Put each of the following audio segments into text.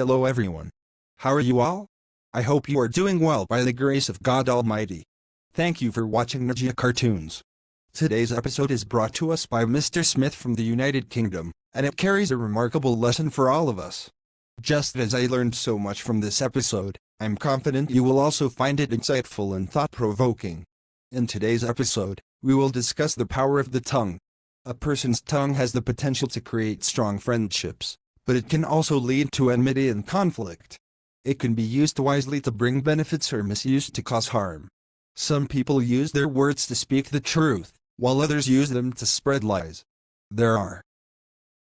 Hello everyone. How are you all? I hope you are doing well by the grace of God Almighty. Thank you for watching Najja Cartoons. Today's episode is brought to us by Mr. Smith from the United Kingdom, and it carries a remarkable lesson for all of us. Just as I learned so much from this episode, I'm confident you will also find it insightful and thought-provoking. In today's episode, we will discuss the power of the tongue. A person's tongue has the potential to create strong friendships, but it can also lead to enmity and conflict. It can be used wisely to bring benefits or misused to cause harm. Some people use their words to speak the truth, while others use them to spread lies. There are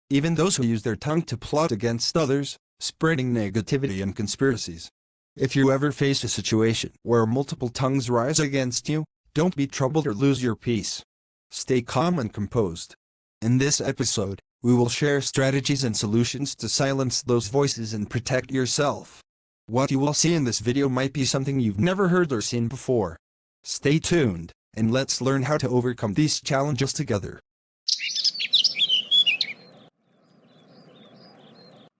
even those who use their tongue to plot against others, spreading negativity and conspiracies. If you ever face a situation where multiple tongues rise against you, don't be troubled or lose your peace. Stay calm and composed. In this episode, we will share strategies and solutions to silence those voices and protect yourself. What you will see in this video might be something you've never heard or seen before. Stay tuned, and let's learn how to overcome these challenges together.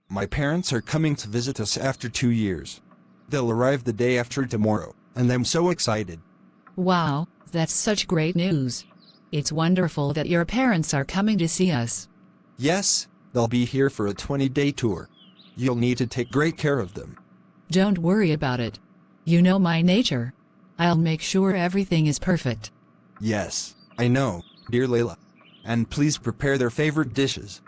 My parents are coming to visit us after 2 years. They'll arrive the day after tomorrow, and I'm so excited. Wow, that's such great news. It's wonderful that your parents are coming to see us. Yes, they'll be here for a 20-day tour. You'll need to take great care of them. Don't worry about it. You know my nature. I'll make sure everything is perfect. Yes, I know, dear Leila. And please prepare their favorite dishes.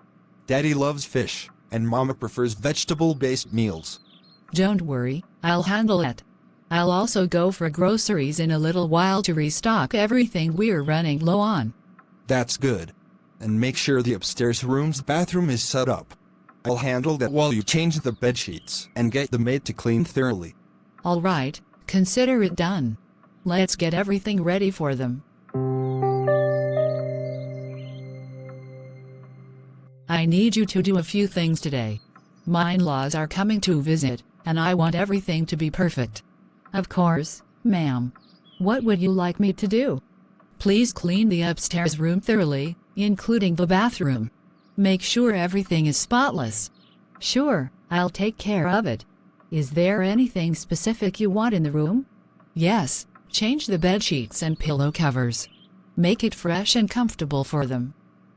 Daddy loves fish, and Mama prefers vegetable-based meals. Don't worry, I'll handle it. I'll also go for groceries in a little while to restock everything we're running low on. That's good. And make sure the upstairs room's bathroom is set up. I'll handle that while you change the bedsheets and get the maid to clean thoroughly. All right, consider it done. Let's get everything ready for them. I need you to do a few things today. My in-laws are coming to visit, and I want everything to be perfect. Of course, ma'am. What would you like me to do? Please clean the upstairs room thoroughly, including the bathroom. Make sure everything is spotless. Sure, I'll take care of it. Is there anything specific you want in the room? Yes, change the bed sheets and pillow covers. Make it fresh and comfortable for them.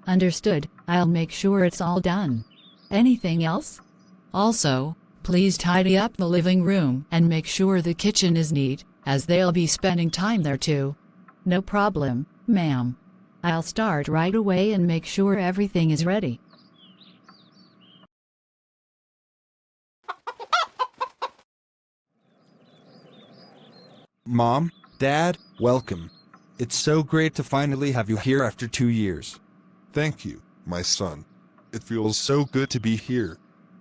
Understood, I'll make sure it's all done. Anything else? Also, please tidy up the living room and make sure the kitchen is neat, as they'll be spending time there too. No problem, ma'am. I'll start right away and make sure everything is ready. Mom, Dad, welcome. It's so great to finally have you here after 2 years. Thank you, my son. It feels so good to be here.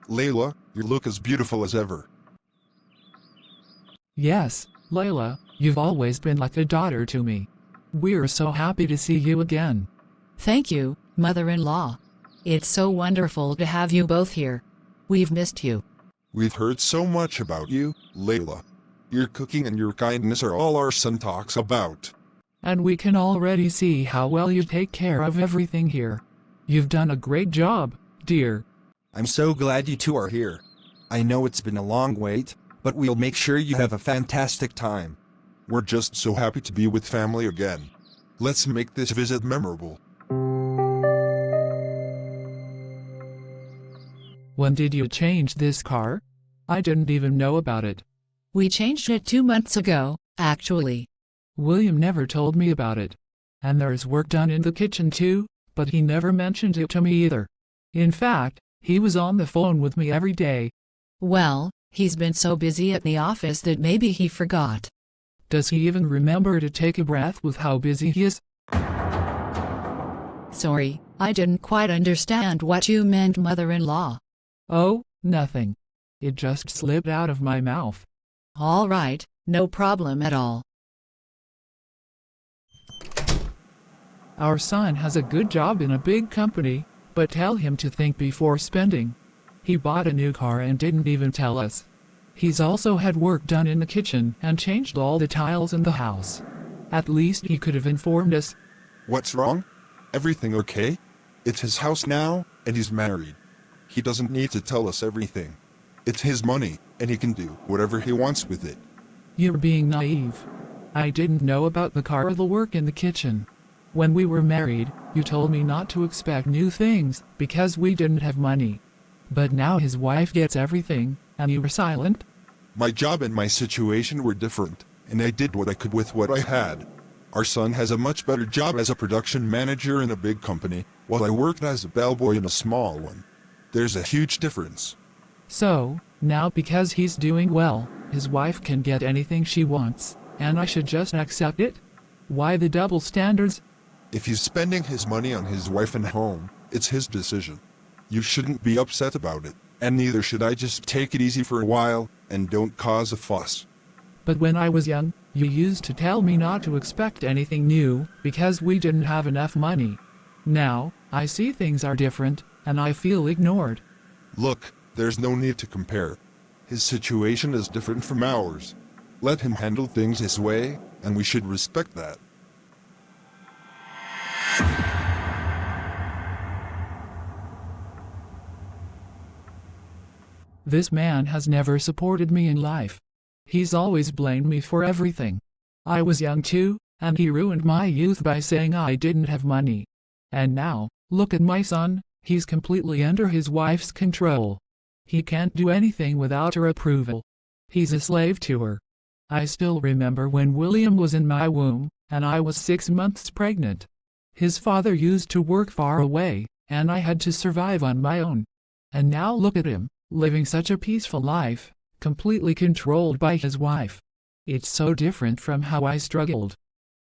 Leila, you look as beautiful as ever. Yes, Leila, you've always been like a daughter to me. We're so happy to see you again. Thank you, mother-in-law. It's so wonderful to have you both here. We've missed you. We've heard so much about you, Leila. Your cooking and your kindness are all our son talks about. And we can already see how well you take care of everything here. You've done a great job, dear. I'm so glad you two are here. I know it's been a long wait, but we'll make sure you have a fantastic time. We're just so happy to be with family again. Let's make this visit memorable. When did you change this car? I didn't even know about it. We changed it 2 months ago, actually. William never told me about it. And there's work done in the kitchen too, but he never mentioned it to me either. In fact, he was on the phone with me every day. Well, he's been so busy at the office that maybe he forgot. Does he even remember to take a breath with how busy he is? Sorry, I didn't quite understand what you meant, mother-in-law. Oh, nothing. It just slipped out of my mouth. All right, no problem at all. Our son has a good job in a big company, but tell him to think before spending. He bought a new car and didn't even tell us. He's also had work done in the kitchen and changed all the tiles in the house. At least he could have informed us. What's wrong? Everything okay? It's his house now, and he's married. He doesn't need to tell us everything. It's his money, and he can do whatever he wants with it. You're being naive. I didn't know about the car or the work in the kitchen. When we were married, you told me not to expect new things because we didn't have money. But now his wife gets everything, and you were silent? My job and my situation were different, and I did what I could with what I had. Our son has a much better job as a production manager in a big company, while I worked as a bellboy in a small one. There's a huge difference. So, now because he's doing well, his wife can get anything she wants, and I should just accept it? Why the double standards? If he's spending his money on his wife and home, it's his decision. You shouldn't be upset about it, and neither should I. Just take it easy for a while, and don't cause a fuss. But when I was young, you used to tell me not to expect anything new because we didn't have enough money. Now, I see things are different, and I feel ignored. Look, there's no need to compare. His situation is different from ours. Let him handle things his way, and we should respect that. This man has never supported me in life. He's always blamed me for everything. I was young too, and he ruined my youth by saying I didn't have money. And now, look at my son, he's completely under his wife's control. He can't do anything without her approval. He's a slave to her. I still remember when William was in my womb, and I was 6 months pregnant. His father used to work far away, and I had to survive on my own. And now look at him, living such a peaceful life, completely controlled by his wife. It's so different from how I struggled.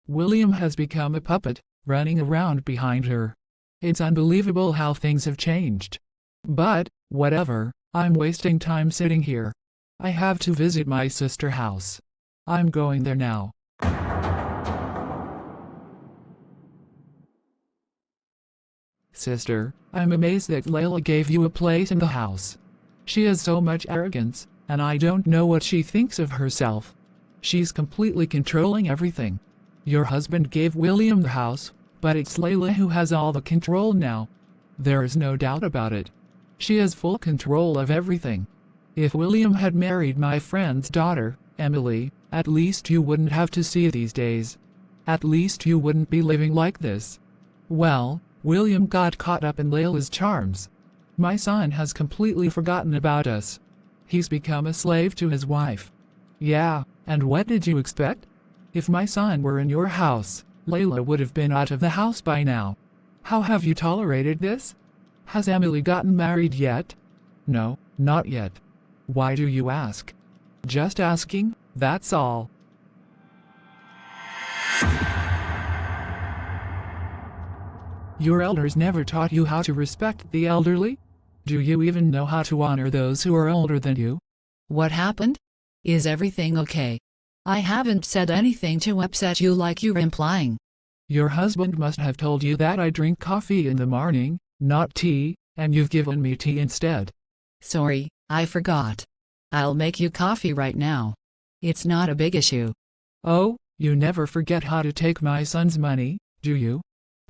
William has become a puppet, running around behind her. It's unbelievable how things have changed. But, whatever, I'm wasting time sitting here. I have to visit my sister's house. I'm going there now. Sister, I'm amazed that Leila gave you a place in the house. She has so much arrogance, and I don't know what she thinks of herself. She's completely controlling everything. Your husband gave William the house, but it's Leila who has all the control now. There is no doubt about it. She has full control of everything. If William had married my friend's daughter, Emily, at least you wouldn't have to see these days. At least you wouldn't be living like this. Well, William got caught up in Leila's charms. My son has completely forgotten about us. He's become a slave to his wife. Yeah, and what did you expect? If my son were in your house, Leila would have been out of the house by now. How have you tolerated this? Has Emily gotten married yet? No, not yet. Why do you ask? Just asking, that's all. Your elders never taught you how to respect the elderly? Do you even know how to honor those who are older than you? What happened? Is everything okay? I haven't said anything to upset you like you're implying. Your husband must have told you that I drink coffee in the morning, not tea, and you've given me tea instead. Sorry, I forgot. I'll make you coffee right now. It's not a big issue. Oh, you never forget how to take my son's money, do you?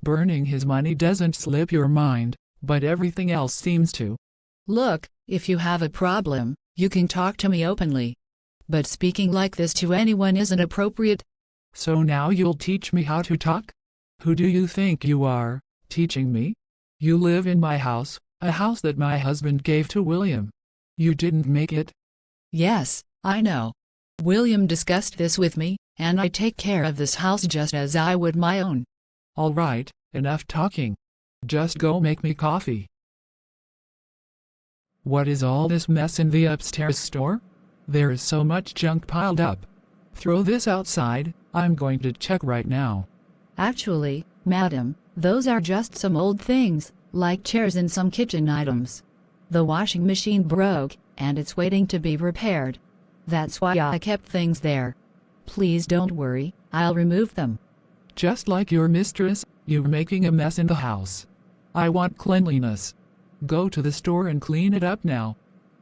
Burning his money doesn't slip your mind, but everything else seems to. Look, if you have a problem, you can talk to me openly. But speaking like this to anyone isn't appropriate. So now you'll teach me how to talk? Who do you think you are, teaching me? You live in my house, a house that my husband gave to William. You didn't make it. Yes, I know. William discussed this with me, and I take care of this house just as I would my own. All right, enough talking. Just go make me coffee. What is all this mess in the upstairs store? There is so much junk piled up. Throw this outside, I'm going to check right now. Actually, madam, those are just some old things, like chairs and some kitchen items. The washing machine broke, and it's waiting to be repaired. That's why I kept things there. Please don't worry, I'll remove them. Just like your mistress, you're making a mess in the house. I want cleanliness. Go to the store and clean it up now.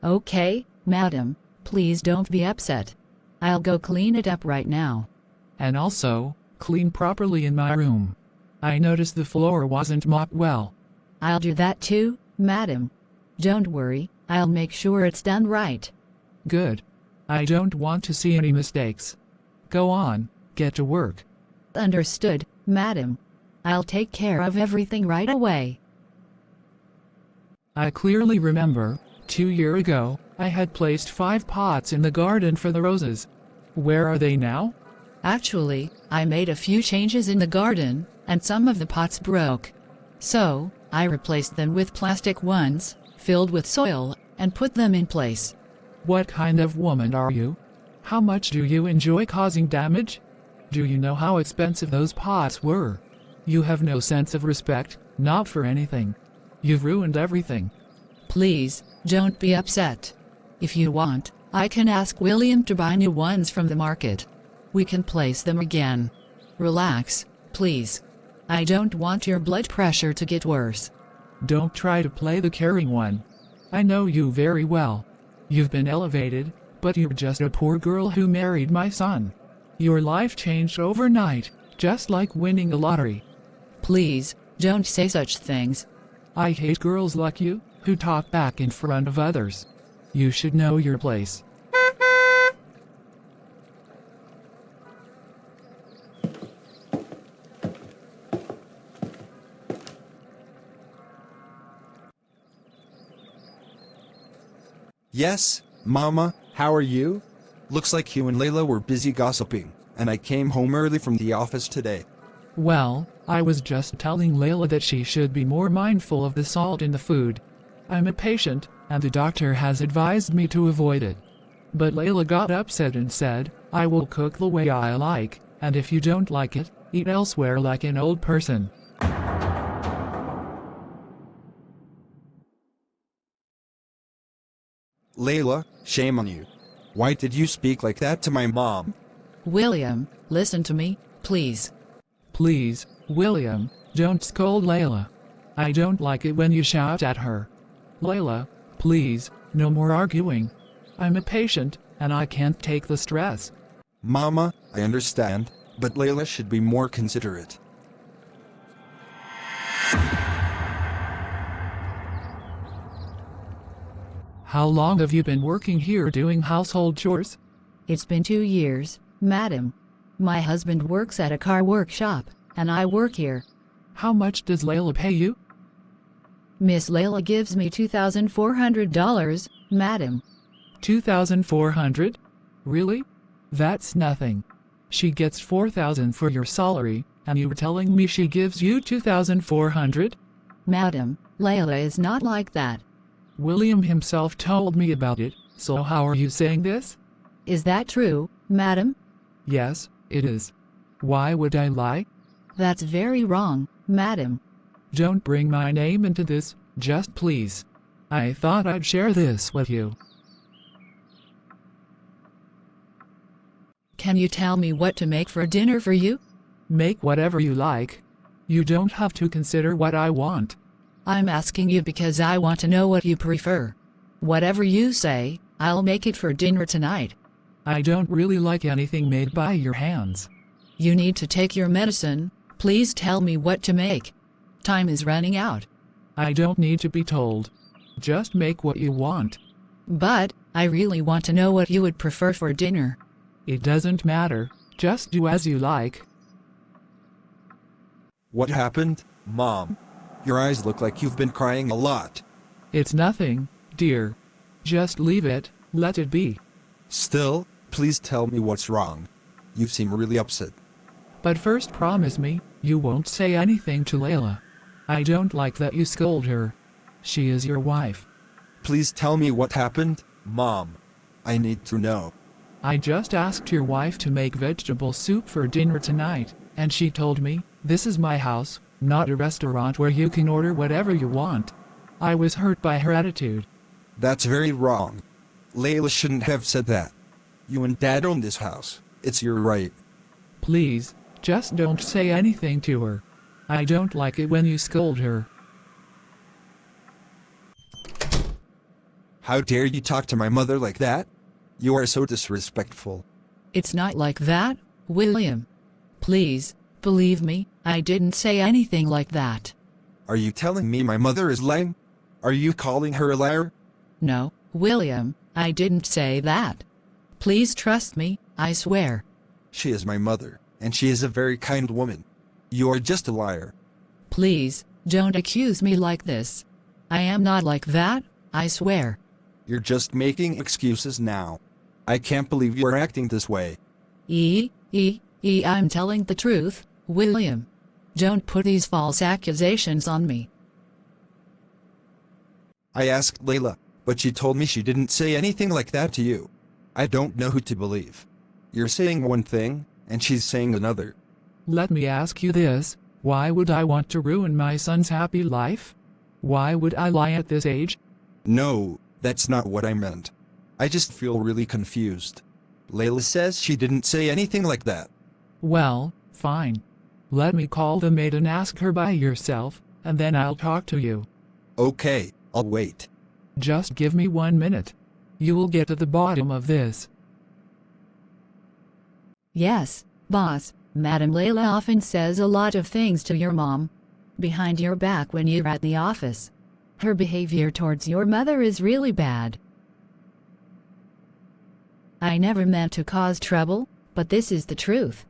Okay, madam, please don't be upset. I'll go clean it up right now. And also, clean properly in my room. I noticed the floor wasn't mopped well. I'll do that too, madam. Don't worry, I'll make sure it's done right. Good. I don't want to see any mistakes. Go on, get to work. Understood, madam. I'll take care of everything right away. I clearly remember, 2 years ago, I had placed 5 pots in the garden for the roses. Where are they now? Actually, I made a few changes in the garden, and some of the pots broke. So, I replaced them with plastic ones, filled with soil, and put them in place. What kind of woman are you? How much do you enjoy causing damage? Do you know how expensive those pots were? You have no sense of respect, not for anything. You've ruined everything. Please, don't be upset. If you want, I can ask William to buy new ones from the market. We can place them again. Relax, please. I don't want your blood pressure to get worse. Don't try to play the caring one. I know you very well. You've been elevated, but you're just a poor girl who married my son. Your life changed overnight, just like winning the lottery. Please, don't say such things. I hate girls like you, who talk back in front of others. You should know your place. Yes, Mama, how are you? Looks like you and Leila were busy gossiping, and I came home early from the office today. Well, I was just telling Leila that she should be more mindful of the salt in the food. I'm a patient, and the doctor has advised me to avoid it. But Leila got upset and said, I will cook the way I like, and if you don't like it, eat elsewhere like an old person. Leila, shame on you. Why did you speak like that to my mom? William, listen to me, please. Please, William, don't scold Leila. I don't like it when you shout at her. Leila, please, no more arguing. I'm a patient, and I can't take the stress. Mama, I understand, but Leila should be more considerate. How long have you been working here doing household chores? It's been 2 years, madam. My husband works at a car workshop, and I work here. How much does Leila pay you? Miss Leila gives me $2,400, madam. 2,400? Really? That's nothing. She gets 4,000 for your salary, and you were telling me she gives you 2,400? Madam, Leila is not like that. William himself told me about it, so how are you saying this? Is that true, madam? Yes, it is. Why would I lie? That's very wrong, madam. Don't bring my name into this, just please. I thought I'd share this with you. Can you tell me what to make for dinner for you? Make whatever you like. You don't have to consider what I want. I'm asking you because I want to know what you prefer. Whatever you say, I'll make it for dinner tonight. I don't really like anything made by your hands. You need to take your medicine. Please tell me what to make. Time is running out. I don't need to be told. Just make what you want. But, I really want to know what you would prefer for dinner. It doesn't matter. Just do as you like. What happened, Mom? Your eyes look like you've been crying a lot. It's nothing, dear. Just leave it, let it be. Still, please tell me what's wrong. You seem really upset. But first promise me, you won't say anything to Leila. I don't like that you scold her. She is your wife. Please tell me what happened, Mom. I need to know. I just asked your wife to make vegetable soup for dinner tonight, and she told me, this is my house, not a restaurant where you can order whatever you want. I was hurt by her attitude. That's very wrong. Leila shouldn't have said that. You and Dad own this house. It's your right. Please, just don't say anything to her. I don't like it when you scold her. How dare you talk to my mother like that? You are so disrespectful. It's not like that, William. Please, believe me, I didn't say anything like that. Are you telling me my mother is lying? Are you calling her a liar? No, William, I didn't say that. Please trust me, I swear. She is my mother, and she is a very kind woman. You are just a liar. Please, don't accuse me like this. I am not like that, I swear. You're just making excuses now. I can't believe you're acting this way. I'm telling the truth, William. Don't put these false accusations on me. I asked Leila, but she told me she didn't say anything like that to you. I don't know who to believe. You're saying one thing, and she's saying another. Let me ask you this, why would I want to ruin my son's happy life? Why would I lie at this age? No, that's not what I meant. I just feel really confused. Leila says she didn't say anything like that. Well, fine. Let me call the maid and ask her by yourself, and then I'll talk to you. Okay, I'll wait. Just give me 1 minute. You will get to the bottom of this. Yes, boss, Madam Leila often says a lot of things to your mom. Behind your back when you're at the office. Her behavior towards your mother is really bad. I never meant to cause trouble, but this is the truth.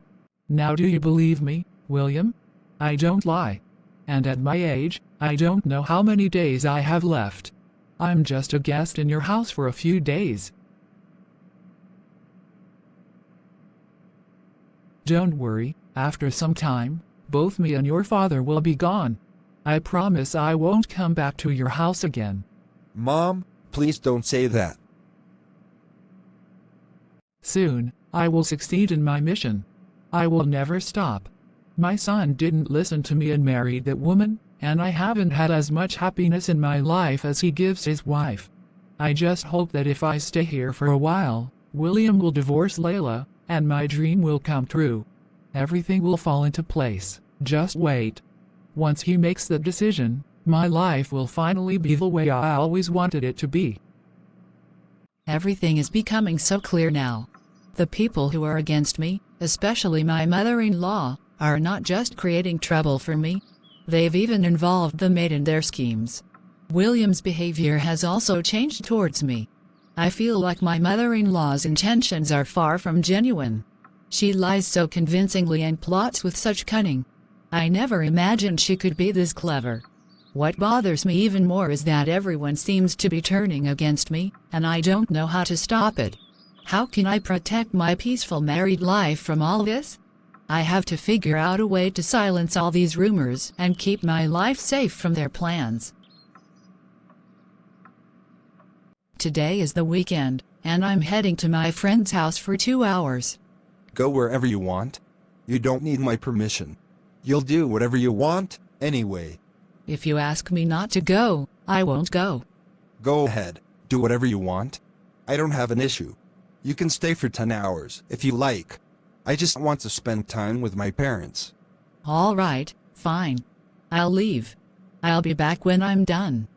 Now do you believe me, William? I don't lie. And at my age, I don't know how many days I have left. I'm just a guest in your house for a few days. Don't worry, after some time, both me and your father will be gone. I promise I won't come back to your house again. Mom, please don't say that. Soon, I will succeed in my mission. I will never stop. My son didn't listen to me and married that woman, and I haven't had as much happiness in my life as he gives his wife. I just hope that if I stay here for a while, William will divorce Leila, and my dream will come true. Everything will fall into place, just wait. Once he makes the decision, my life will finally be the way I always wanted it to be. Everything is becoming so clear now. The people who are against me, especially my mother-in-law, are not just creating trouble for me. They've even involved the maid in their schemes. William's behavior has also changed towards me. I feel like my mother-in-law's intentions are far from genuine. She lies so convincingly and plots with such cunning. I never imagined she could be this clever. What bothers me even more is that everyone seems to be turning against me, and I don't know how to stop it. How can I protect my peaceful married life from all this? I have to figure out a way to silence all these rumors and keep my life safe from their plans. Today is the weekend, and I'm heading to my friend's house for 2 hours. Go wherever you want. You don't need my permission. You'll do whatever you want, anyway. If you ask me not to go, I won't go. Go ahead, do whatever you want. I don't have an issue. You can stay for 10 hours, if you like. I just want to spend time with my parents. All right, fine. I'll leave. I'll be back when I'm done.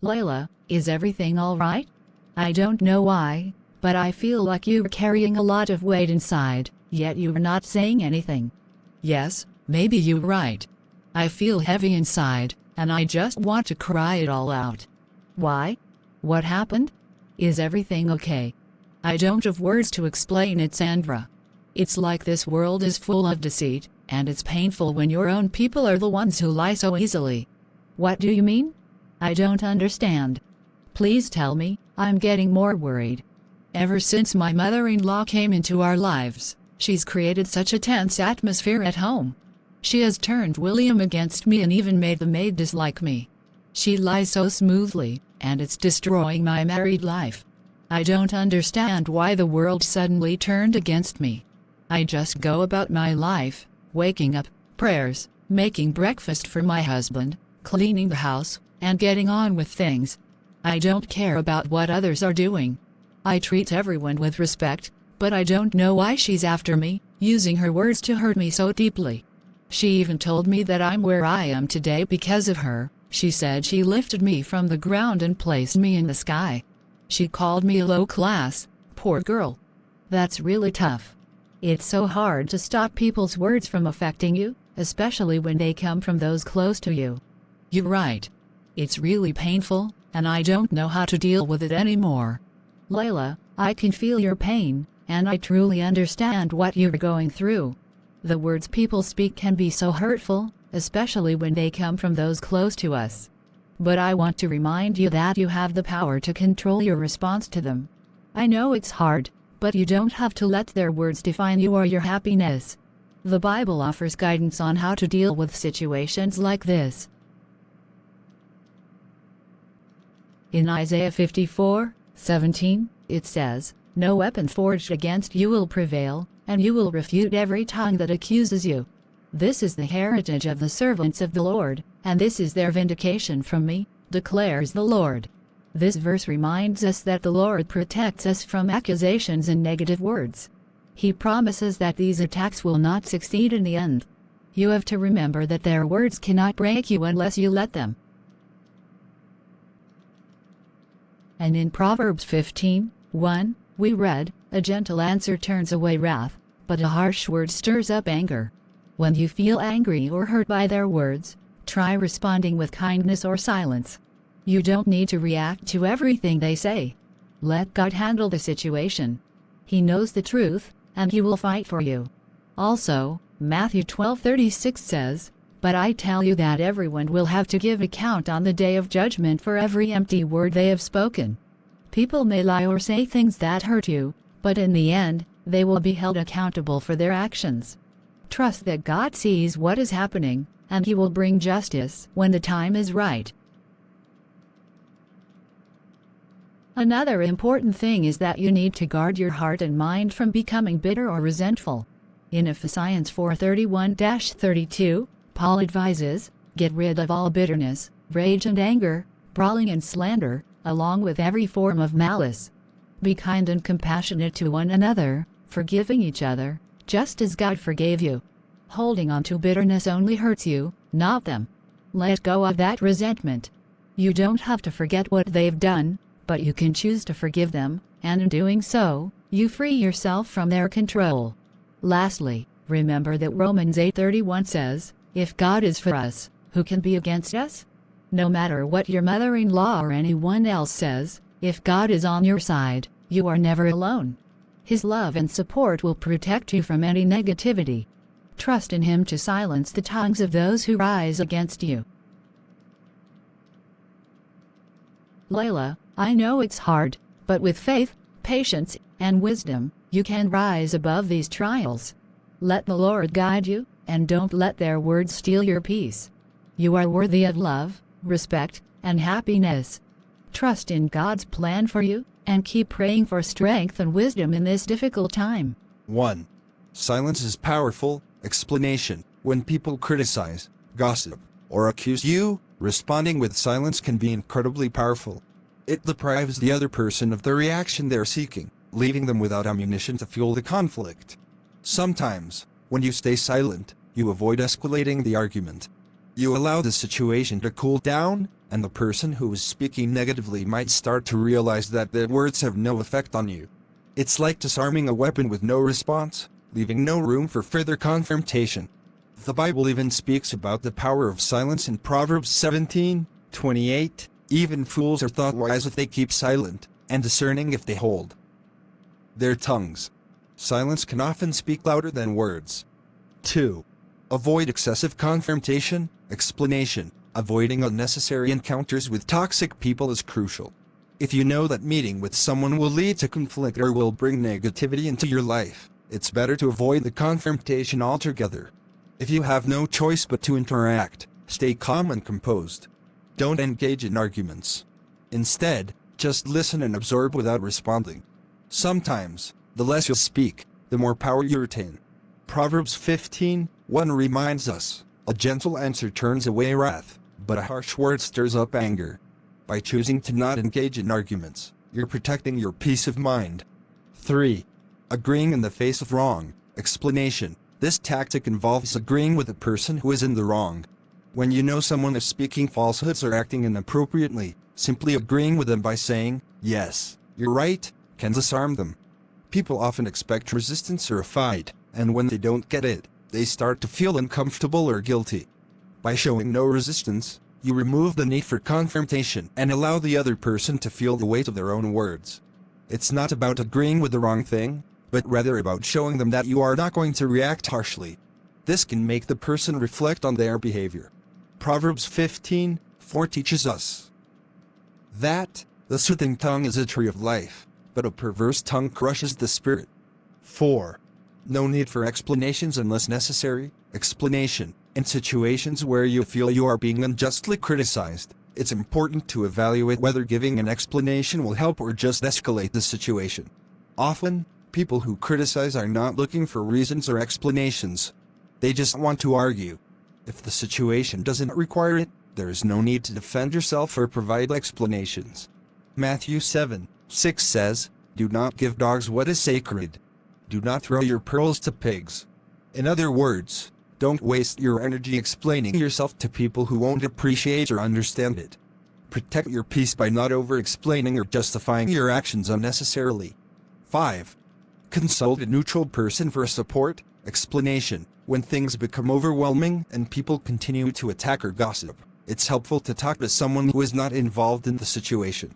Leila, is everything all right? I don't know why, but I feel like you're carrying a lot of weight inside, yet you're not saying anything. Yes, maybe you're right. I feel heavy inside, and I just want to cry it all out. Why? What happened? Is everything okay? I don't have words to explain it, Sandra. It's like this world is full of deceit, and it's painful when your own people are the ones who lie so easily. What do you mean? I don't understand. Please tell me, I'm getting more worried. Ever since my mother-in-law came into our lives, she's created such a tense atmosphere at home. She has turned William against me and even made the maid dislike me. She lies so smoothly, and it's destroying my married life. I don't understand why the world suddenly turned against me. I just go about my life, waking up, prayers, making breakfast for my husband, cleaning the house, and getting on with things. I don't care about what others are doing. I treat everyone with respect, but I don't know why she's after me, using her words to hurt me so deeply. She even told me that I'm where I am today because of her. She said she lifted me from the ground and placed me in the sky. She called me low class, poor girl. That's really tough. It's so hard to stop people's words from affecting you, especially when they come from those close to you. You're right. It's really painful, and I don't know how to deal with it anymore. Leila, I can feel your pain, and I truly understand what you're going through. The words people speak can be so hurtful, especially when they come from those close to us. But I want to remind you that you have the power to control your response to them. I know it's hard, but you don't have to let their words define you or your happiness. The Bible offers guidance on how to deal with situations like this. In Isaiah 54:17, it says, "No weapon forged against you will prevail, and you will refute every tongue that accuses you. This is the heritage of the servants of the Lord, and this is their vindication from me, declares the Lord." This verse reminds us that the Lord protects us from accusations and negative words. He promises that these attacks will not succeed in the end. You have to remember that their words cannot break you unless you let them. And in Proverbs 15:1, we read, "A gentle answer turns away wrath, but a harsh word stirs up anger." When you feel angry or hurt by their words, try responding with kindness or silence. You don't need to react to everything they say. Let God handle the situation. He knows the truth, and He will fight for you. Also, Matthew 12:36 says, "But I tell you that everyone will have to give account on the day of judgment for every empty word they have spoken." People may lie or say things that hurt you, but in the end, they will be held accountable for their actions. Trust that God sees what is happening, and He will bring justice when the time is right. Another important thing is that you need to guard your heart and mind from becoming bitter or resentful. In Accusations 4:31-32, Paul advises, "Get rid of all bitterness, rage and anger, brawling and slander, along with every form of malice. Be kind and compassionate to one another, forgiving each other, just as God forgave you." Holding on to bitterness only hurts you, not them. Let go of that resentment. You don't have to forget what they've done, but you can choose to forgive them, and in doing so, you free yourself from their control. Lastly, remember that Romans 8:31 says, "If God is for us, who can be against us?" No matter what your mother-in-law or anyone else says, if God is on your side, you are never alone. His love and support will protect you from any negativity. Trust in Him to silence the tongues of those who rise against you. Leila, I know it's hard, but with faith, patience, and wisdom, you can rise above these trials. Let the Lord guide you, and don't let their words steal your peace. You are worthy of love, respect, and happiness. Trust in God's plan for you, and keep praying for strength and wisdom in this difficult time. 1. Silence is powerful. Explanation. When people criticize, gossip, or accuse you, responding with silence can be incredibly powerful. It deprives the other person of the reaction they're seeking, leaving them without ammunition to fuel the conflict. Sometimes, when you stay silent, you avoid escalating the argument. You allow the situation to cool down, and the person who is speaking negatively might start to realize that their words have no effect on you. It's like disarming a weapon with no response, leaving no room for further confrontation. The Bible even speaks about the power of silence in Proverbs 17:28. Even fools are thought wise if they keep silent, and discerning if they hold their tongues. Silence can often speak louder than words. 2. Avoid excessive confrontation. Explanation. Avoiding unnecessary encounters with toxic people is crucial. If you know that meeting with someone will lead to conflict or will bring negativity into your life, it's better to avoid the confrontation altogether. If you have no choice but to interact, stay calm and composed. Don't engage in arguments. Instead, just listen and absorb without responding. Sometimes, the less you speak, the more power you retain. Proverbs 15:1 reminds us, "A gentle answer turns away wrath, but a harsh word stirs up anger." By choosing to not engage in arguments, you're protecting your peace of mind. 3. Agreeing in the face of wrong. Explanation. This tactic involves agreeing with the person who is in the wrong. When you know someone is speaking falsehoods or acting inappropriately, simply agreeing with them by saying, "Yes, you're right," can disarm them. People often expect resistance or a fight, and when they don't get it, they start to feel uncomfortable or guilty. By showing no resistance, You remove the need for confrontation and allow the other person to feel the weight of their own words. It's not about agreeing with the wrong thing, but rather about showing them that you are not going to react harshly. This can make the person reflect on their behavior. Proverbs 15:4 teaches us that the soothing tongue is a tree of life, but a perverse tongue crushes the spirit. 4. No need for explanations unless necessary. Explanation. In situations where you feel you are being unjustly criticized, it's important to evaluate whether giving an explanation will help or just escalate the situation. Often, people who criticize are not looking for reasons or explanations. They just want to argue. If the situation doesn't require it, there is no need to defend yourself or provide explanations. Matthew 7:6 says, "Do not give dogs what is sacred. Do not throw your pearls to pigs." In other words, don't waste your energy explaining yourself to people who won't appreciate or understand it. Protect your peace by not over-explaining or justifying your actions unnecessarily. 5. Consult a neutral person for support. Explanation. When things become overwhelming and people continue to attack or gossip, it's helpful to talk to someone who is not involved in the situation.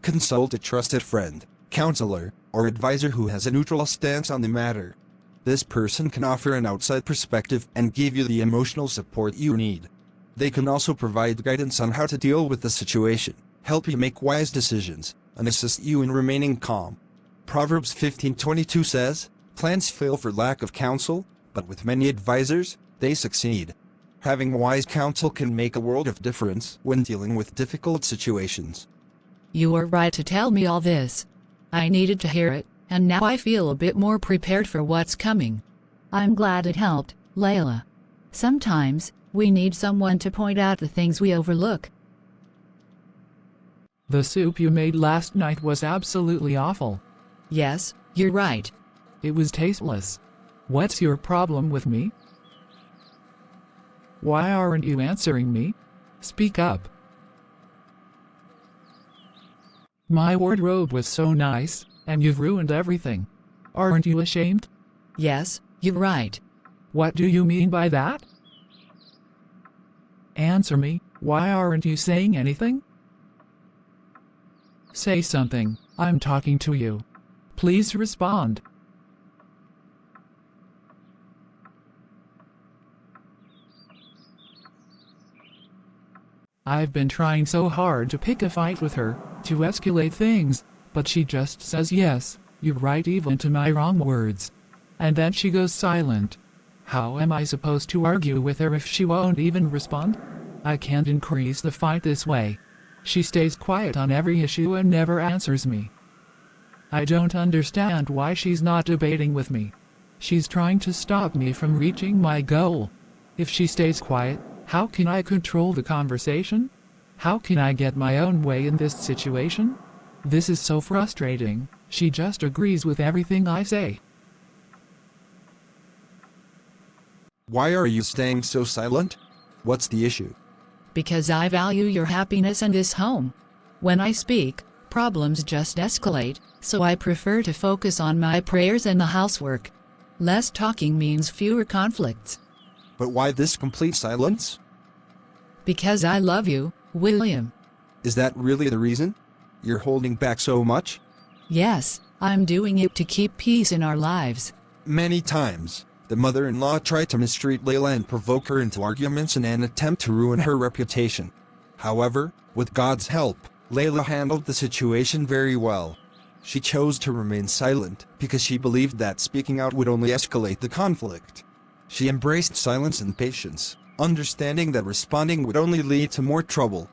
Consult a trusted friend, counselor, or advisor who has a neutral stance on the matter. This person can offer an outside perspective and give you the emotional support you need. They can also provide guidance on how to deal with the situation, help you make wise decisions, and assist you in remaining calm. Proverbs 15:22 says, "Plans fail for lack of counsel, but with many advisors, they succeed." Having wise counsel can make a world of difference when dealing with difficult situations. You were right to tell me all this. I needed to hear it, and now I feel a bit more prepared for what's coming. I'm glad it helped, Leila. Sometimes, we need someone to point out the things we overlook. The soup you made last night was absolutely awful. Yes, you're right. It was tasteless. What's your problem with me? Why aren't you answering me? Speak up. My wardrobe was so nice, and you've ruined everything. Aren't you ashamed? Yes, you're right. What do you mean by that? Answer me, why aren't you saying anything? Say something, I'm talking to you. Please respond. I've been trying so hard to pick a fight with her, to escalate things, but she just says yes, you're right even to my wrong words. And then she goes silent. How am I supposed to argue with her if she won't even respond? I can't increase the fight this way. She stays quiet on every issue and never answers me. I don't understand why she's not debating with me. She's trying to stop me from reaching my goal. If she stays quiet, how can I control the conversation? How can I get my own way in this situation? This is so frustrating. She just agrees with everything I say. Why are you staying so silent? What's the issue? Because I value your happiness in this home. When I speak, problems just escalate, so I prefer to focus on my prayers and the housework. Less talking means fewer conflicts. But why this complete silence? Because I love you, William. Is that really the reason? You're holding back so much? Yes, I'm doing it to keep peace in our lives. Many times, the mother-in-law tried to mistreat Leila and provoke her into arguments in an attempt to ruin her reputation. However, with God's help, Leila handled the situation very well. She chose to remain silent because she believed that speaking out would only escalate the conflict. She embraced silence and patience, understanding that responding would only lead to more trouble.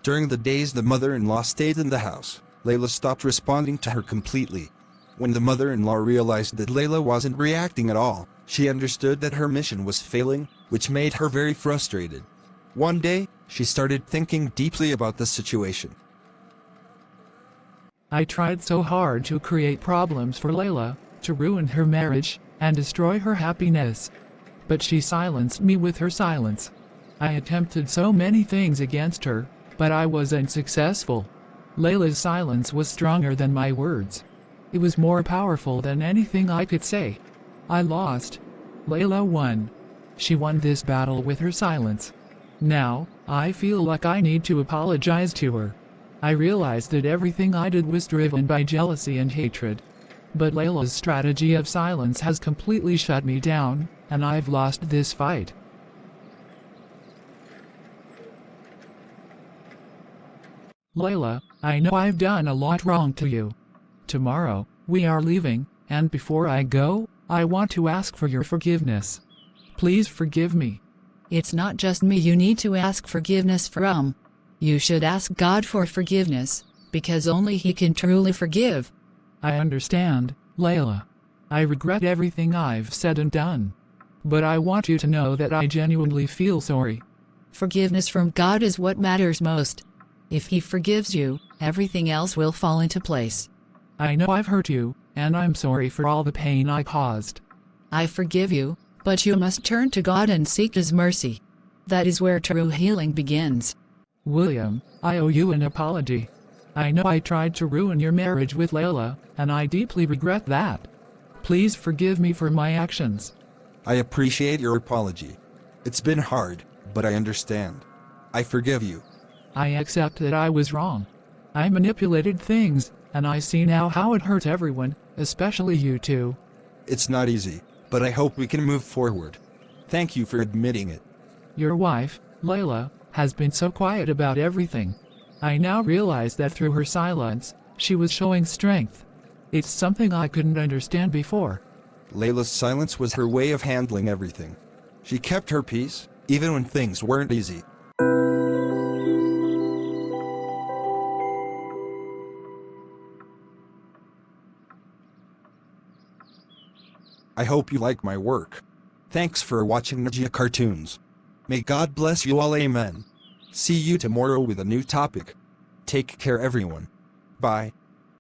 During the days the mother-in-law stayed in the house, Leila stopped responding to her completely. When the mother-in-law realized that Leila wasn't reacting at all, she understood that her mission was failing, which made her very frustrated. One day, she started thinking deeply about the situation. I tried so hard to create problems for Leila, to ruin her marriage, and destroy her happiness. But she silenced me with her silence. I attempted so many things against her, but I was unsuccessful. Leila's silence was stronger than my words. It was more powerful than anything I could say. I lost. Leila won. She won this battle with her silence. Now, I feel like I need to apologize to her. I realize that everything I did was driven by jealousy and hatred. But Leila's strategy of silence has completely shut me down, and I've lost this fight. Leila, I know I've done a lot wrong to you. Tomorrow, we are leaving, and before I go, I want to ask for your forgiveness. Please forgive me. It's not just me you need to ask forgiveness from. You should ask God for forgiveness, because only He can truly forgive. I understand, Leila. I regret everything I've said and done. But I want you to know that I genuinely feel sorry. Forgiveness from God is what matters most. If He forgives you, everything else will fall into place. I know I've hurt you, and I'm sorry for all the pain I caused. I forgive you, but you must turn to God and seek His mercy. That is where true healing begins. William, I owe you an apology. I know I tried to ruin your marriage with Leila, and I deeply regret that. Please forgive me for my actions. I appreciate your apology. It's been hard, but I understand. I forgive you. I accept that I was wrong. I manipulated things, and I see now how it hurt everyone, especially you two. It's not easy, but I hope we can move forward. Thank you for admitting it. Your wife, Leila, has been so quiet about everything. I now realize that through her silence, she was showing strength. It's something I couldn't understand before. Leila's silence was her way of handling everything. She kept her peace, even when things weren't easy. I hope you like my work. Thanks for watching Najja Cartoons. May God bless you all, amen. See you tomorrow with a new topic. Take care everyone. Bye.